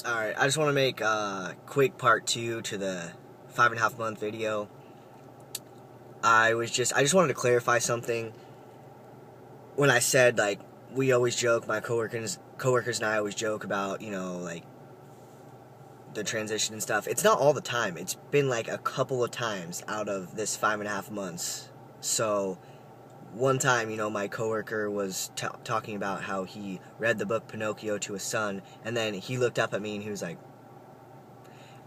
Alright, I just want to make a quick part 2 to the 5.5 month video. I just wanted to clarify something. When I said, like, we always joke, my coworkers and I always joke about, like, the transition and stuff. It's not all the time. It's been, like, a couple of times out of this 5.5 months. So, one time, my coworker was talking about how he read the book Pinocchio to his son, and then he looked up at me and he was like,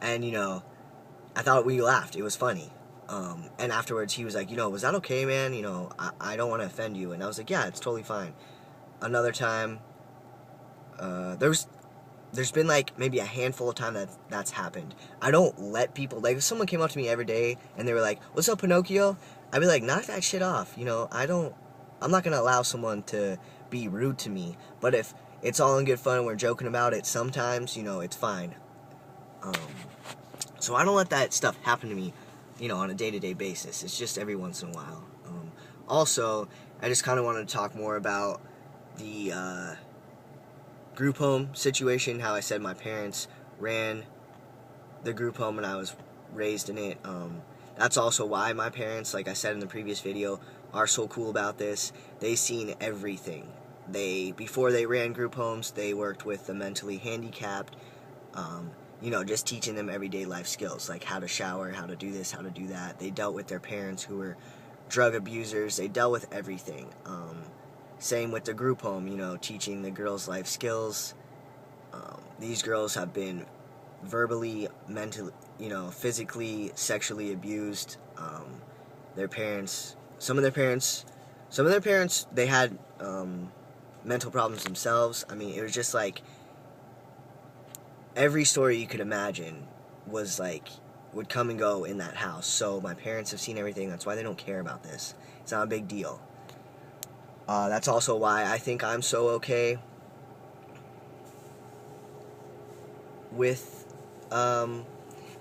and, I thought we laughed. It was funny. And afterwards he was like, was that okay, man? I don't want to offend you. And I was like, yeah, it's totally fine. Another time, there's been like maybe a handful of times that's happened. I don't let people, like if someone came up to me every day and they were like, what's up, Pinocchio? I'd be like, knock that shit off. I'm not going to allow someone to be rude to me. But if it's all in good fun and we're joking about it sometimes, it's fine. So I don't let that stuff happen to me, on a day-to-day basis. It's just every once in a while. Also, I just kind of wanted to talk more about the group home situation, how I said my parents ran the group home and I was raised in it. That's also why my parents, like I said in the previous video, are so cool about this. They've seen everything. Before they ran group homes, they worked with the mentally handicapped, just teaching them everyday life skills, like how to shower, how to do this, how to do that. They dealt with their parents who were drug abusers. They dealt with everything. Same with the group home, teaching the girls life skills. These girls have been verbally, mentally, physically, sexually abused. Some of their parents, they had mental problems themselves. I mean, it was just like every story you could imagine would come and go in that house. So my parents have seen everything. That's why they don't care about this. It's not a big deal. That's also why I think I'm so okay with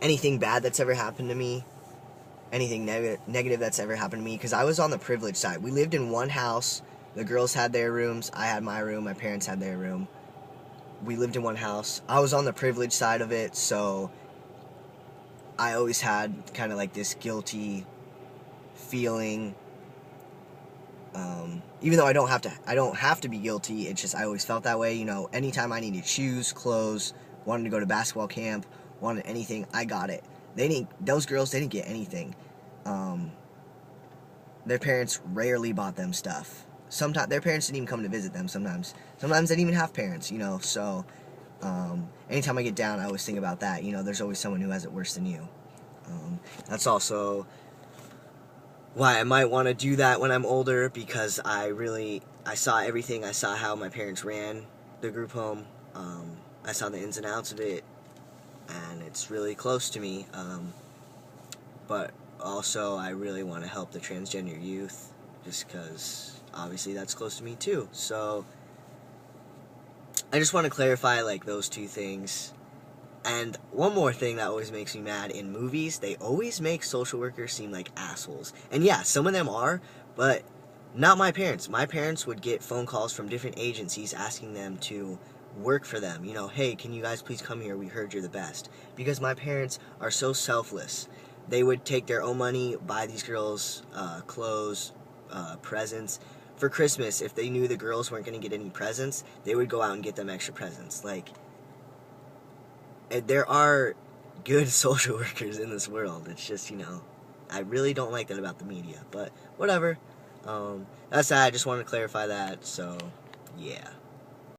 anything bad that's ever happened to me, anything negative that's ever happened to me, because I was on the privileged side. We lived in one house. The girls had their rooms. I had my room. My parents had their room. We lived in one house. I was on the privileged side of it, so I always had kind of like this guilty feeling. Even though I don't have to be guilty. It's just I always felt that way. Anytime I needed shoes, clothes, wanted to go to basketball camp, wanted anything, I got it. Those girls didn't get anything. Their parents rarely bought them stuff. Sometimes their parents didn't even come to visit them. Sometimes they didn't even have parents. So anytime I get down, I always think about that. There's always someone who has it worse than you. That's also why I might want to do that when I'm older, because I saw everything. I saw how my parents ran the group home. I saw the ins and outs of it, and it's really close to me. But also, I really want to help the transgender youth, just because obviously that's close to me too. So I just want to clarify those two things. And one more thing that always makes me mad: in movies, they always make social workers seem like assholes. And yeah, some of them are, but not my parents. My parents would get phone calls from different agencies asking them to work for them. Hey, can you guys please come here? We heard you're the best. Because my parents are so selfless. They would take their own money, buy these girls clothes, presents. For Christmas, if they knew the girls weren't going to get any presents, they would go out and get them extra presents. There are good social workers in this world. It's just, I really don't like that about the media. But whatever. That's that. I just wanted to clarify that. So, yeah.